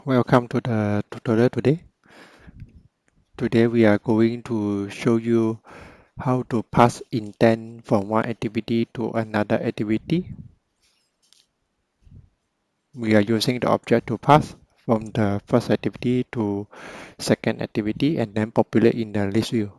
Welcome to the tutorial today. Today we are going to show you how to pass intent from one activity to another activity. We are using the object to pass from the first activity to second activity and then populate in the list view.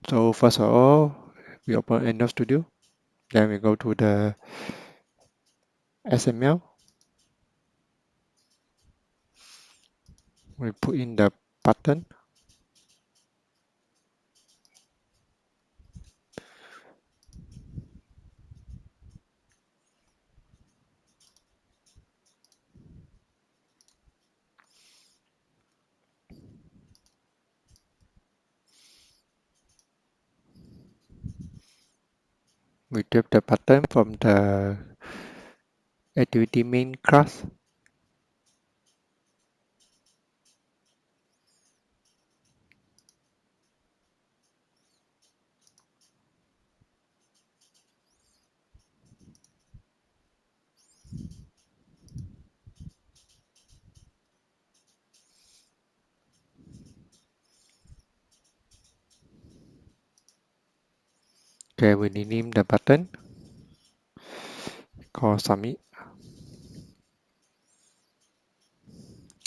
So first of all, we open Android Studio. Then we go to the XML. We put in the button. We take the button from the activity main class. Okay, we rename the button called submit.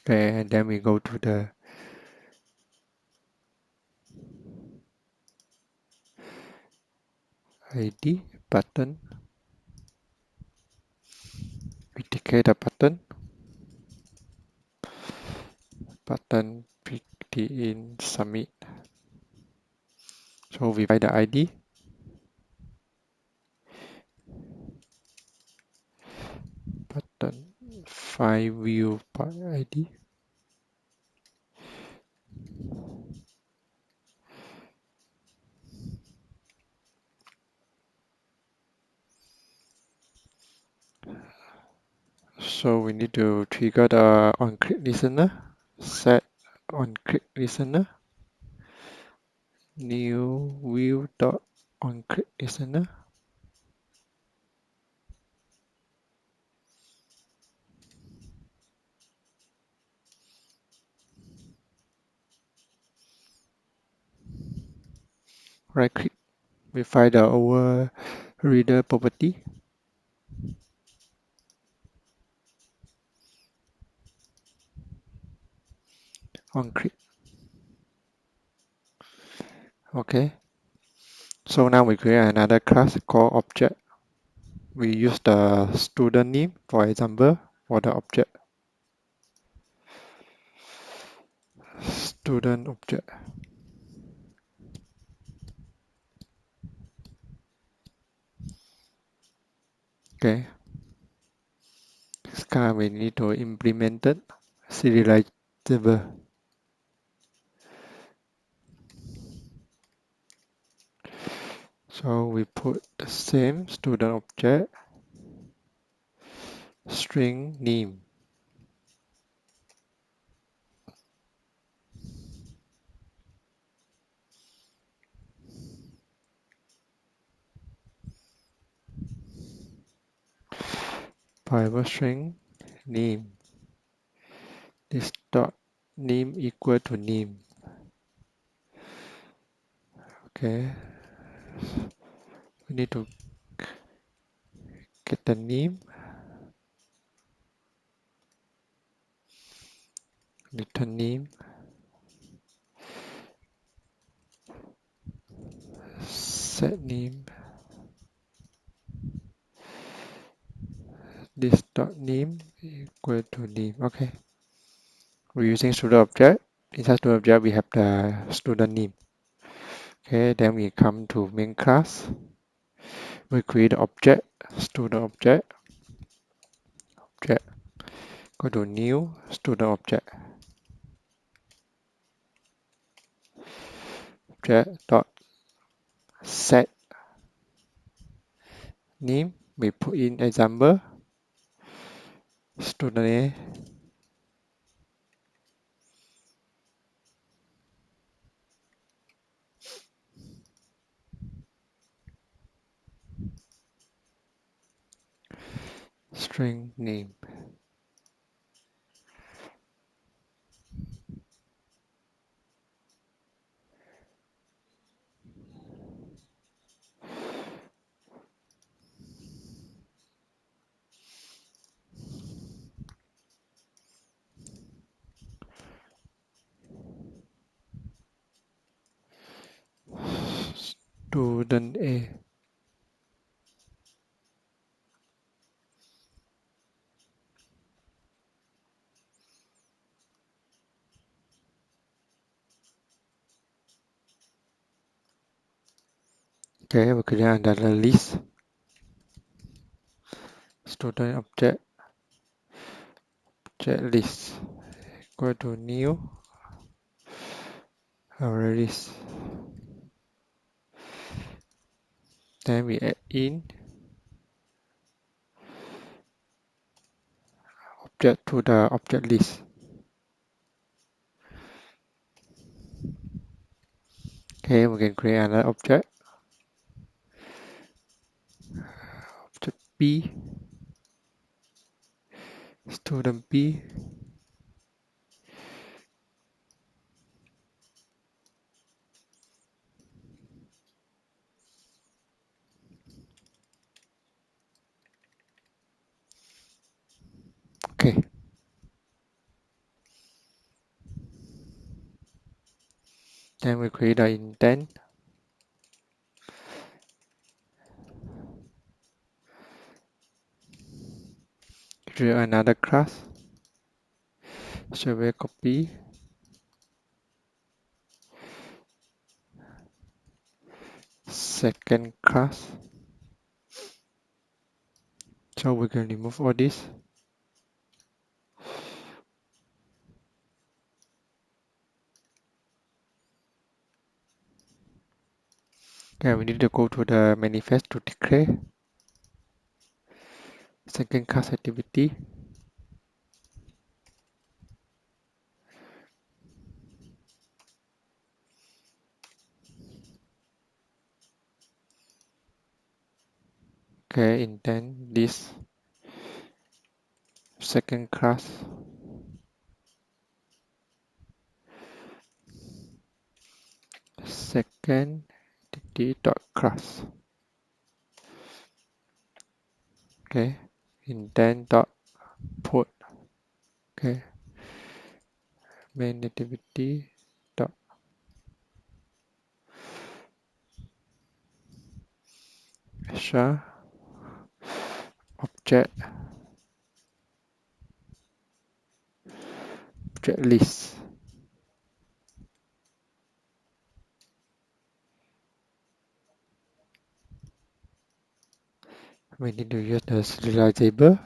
Okay, and then we go to the ID button. We declare the button pick in submit. So we write the ID, button file view by ID. So we need to trigger the on-click listener, set on-click listener, new view dot on-click listener. Right click, we find the overreader property. On-click. Okay. So now we create another class called object. We use the student name, for example, for the object. Student object. Okay. This kind we need to implement it serializable. So we put the same student object string name. Private string name. This dot name equal to name. Okay. We need to get the name, return name, set name. This dot name equal to name. Okay. We're using student object. Inside student object, we have the student name. Okay, then we come to main class. We create the object, student object, go to new student object, dot set name. We put in example, student A, string name. student A. Okay, we create another list. Student object list. Go to new list. Then we add in object to the object list. Okay, we can create another object. Object B. Student B. Okay. Then we create the intent. Create another class. Survey copy. Second class. So we can remove all this. Okay, we need to go to the manifest to declare second class activity. Okay, intent this second class. Second activity dot class. Okay, intent dot put. Okay, main activity dot extra object list. We need to use the serializable.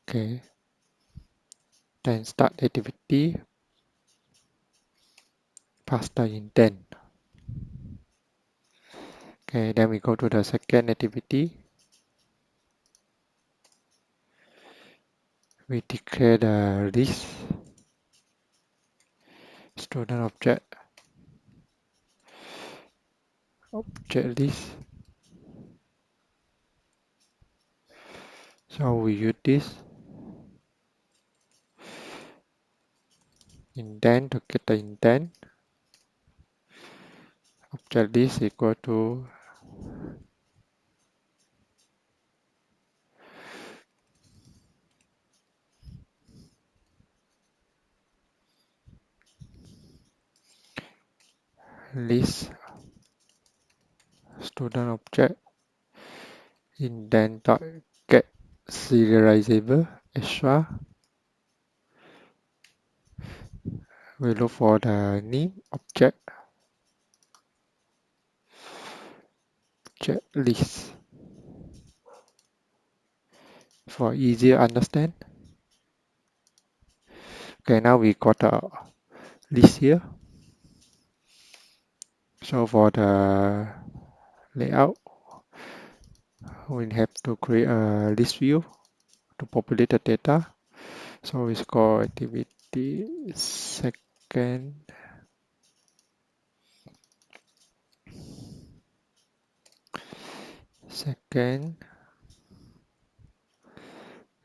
Okay, then start activity, pass the intent. Okay, then we go to the second activity. We declare the list, student object list. So we use this intent to get the intent. Object list equal to list student object intent dot get serializable extra. We look for the name object list for easier understand. Okay, now we got a list here. So for the layout, we have to create a list view to populate the data. So it's called activity second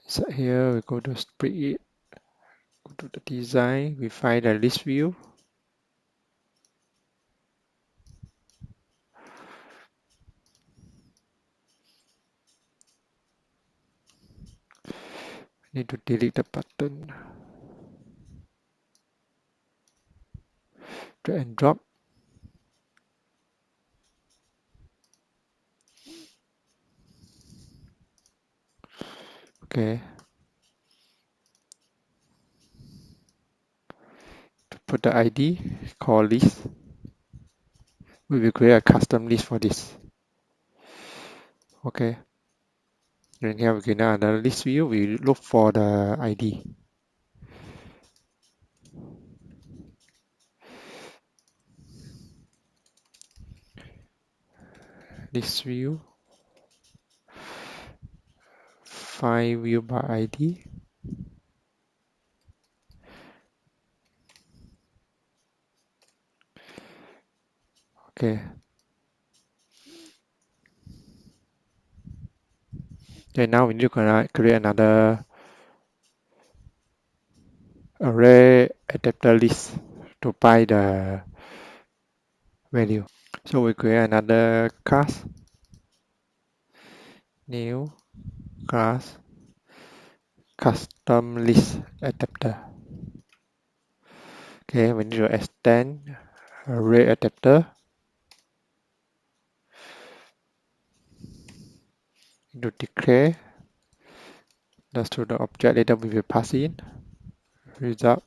so here we go to split it, go to the design, we find the list view. Need to delete the button. drag and drop. Okay. To put the ID, call list. We will create a custom list for this. Okay. Then here we create another list view. We look for the ID. List view. Find view by ID. Okay. Then now we need to create another array adapter list to buy the value. So we create another class, new class, custom list adapter. Okay, we need to extend array adapter to declare the student object later we will pass in result.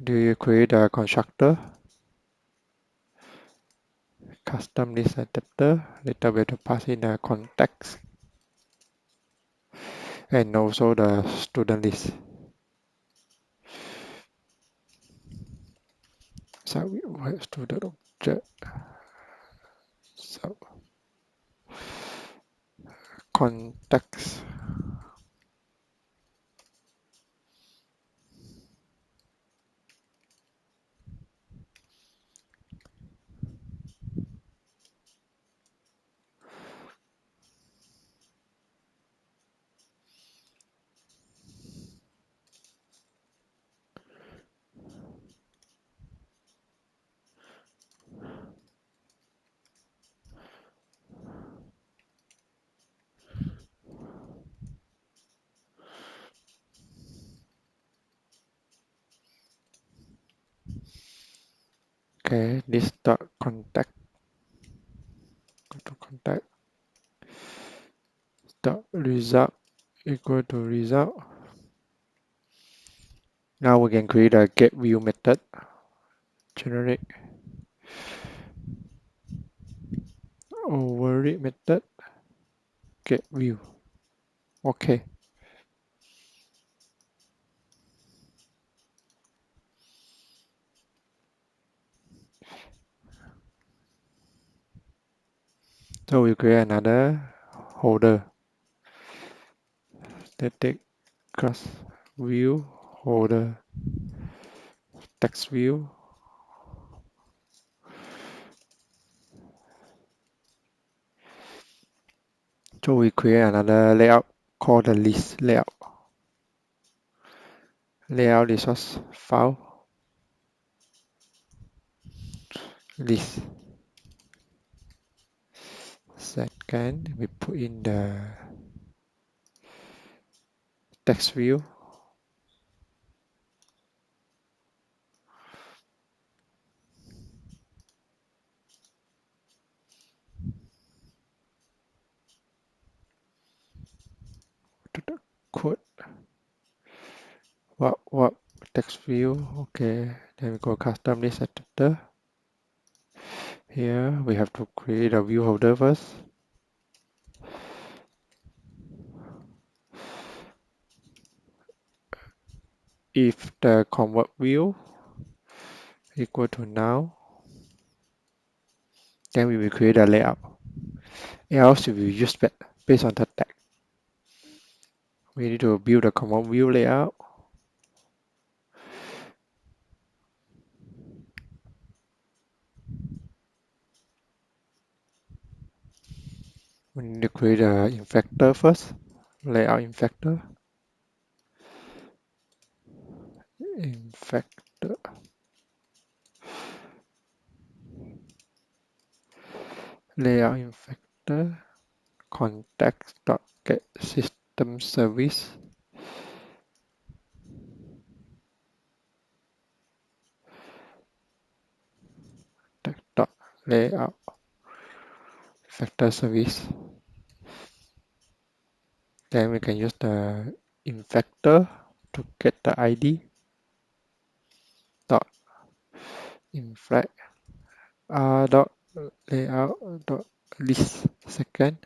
Do you create a constructor custom list adapter later we have to pass in the context and also the student list. So we have student object so context. Okay, this dot contact go to contact dot result equal to result. Now we can create a get view method. Generate override method get view. Okay. So we create another holder. Static class view holder text view. So we create another layout called the list layout. Layout resource file list. Second, we put in the text view. To the code. What text view? Okay. Then we go custom list adapter. Here we have to create a view holder first. If the convert view equal to now, then we will create a layout. Else we will use based on the tag. We need to build a convert view layout. We need to create a infactor first. Layout infactor. Infactor. Layout infactor. Context.get system service. layout, factor service. Then we can use the infactor to get the ID dot inflect dot layout dot list second,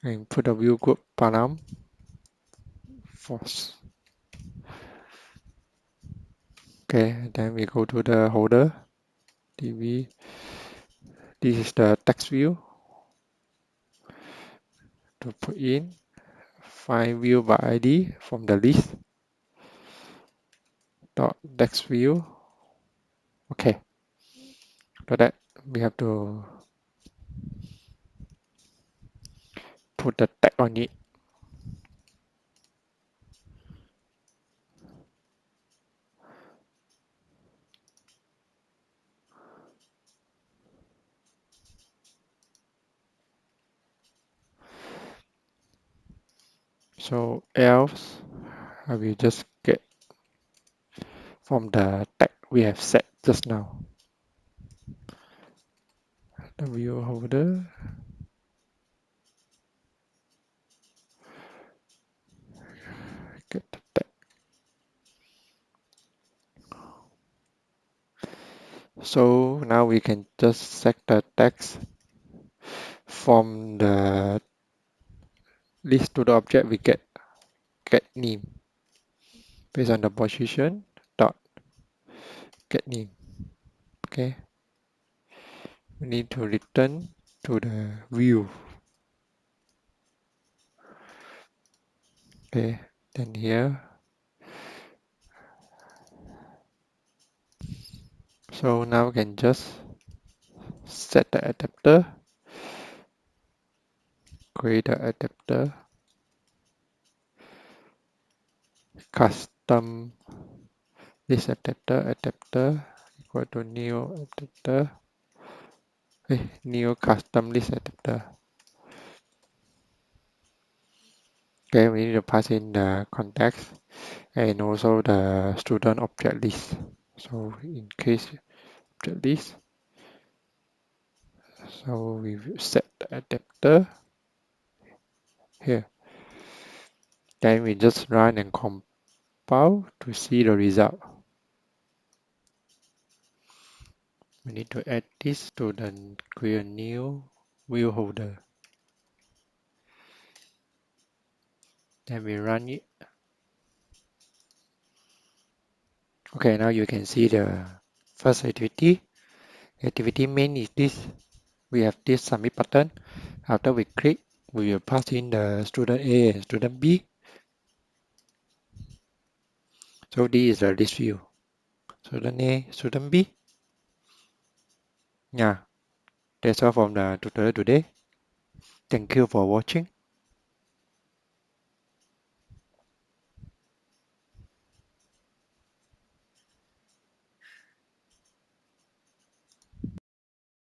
and put the view group param false. Okay, then we go to the holder DB. This is the text view to put in. Find view by ID from the list dot text view. Okay, for that we have to put the tag on it. So else I will just get from the tag we have set just now. The view holder, get the tag. So now we can just set the text from the list to the object we get name based on the position dot get name. Okay, we need to return to the view. Okay, then here, so now we can just set the adapter, create the adapter, custom list adapter equal to new adapter, new custom list adapter. Okay, we need to pass in the context and also the student object list. So in case object list, so we will set the adapter here. Then we just run and compile to see the result. We need to add this to the create a new view holder. Then we run it. Okay, now you can see the first activity. Activity main is this. We have this submit button. After we click, we will pass in the student A and student B. So this is the list view. Student A, student B. Yeah, that's all from the tutorial today. Thank you for watching.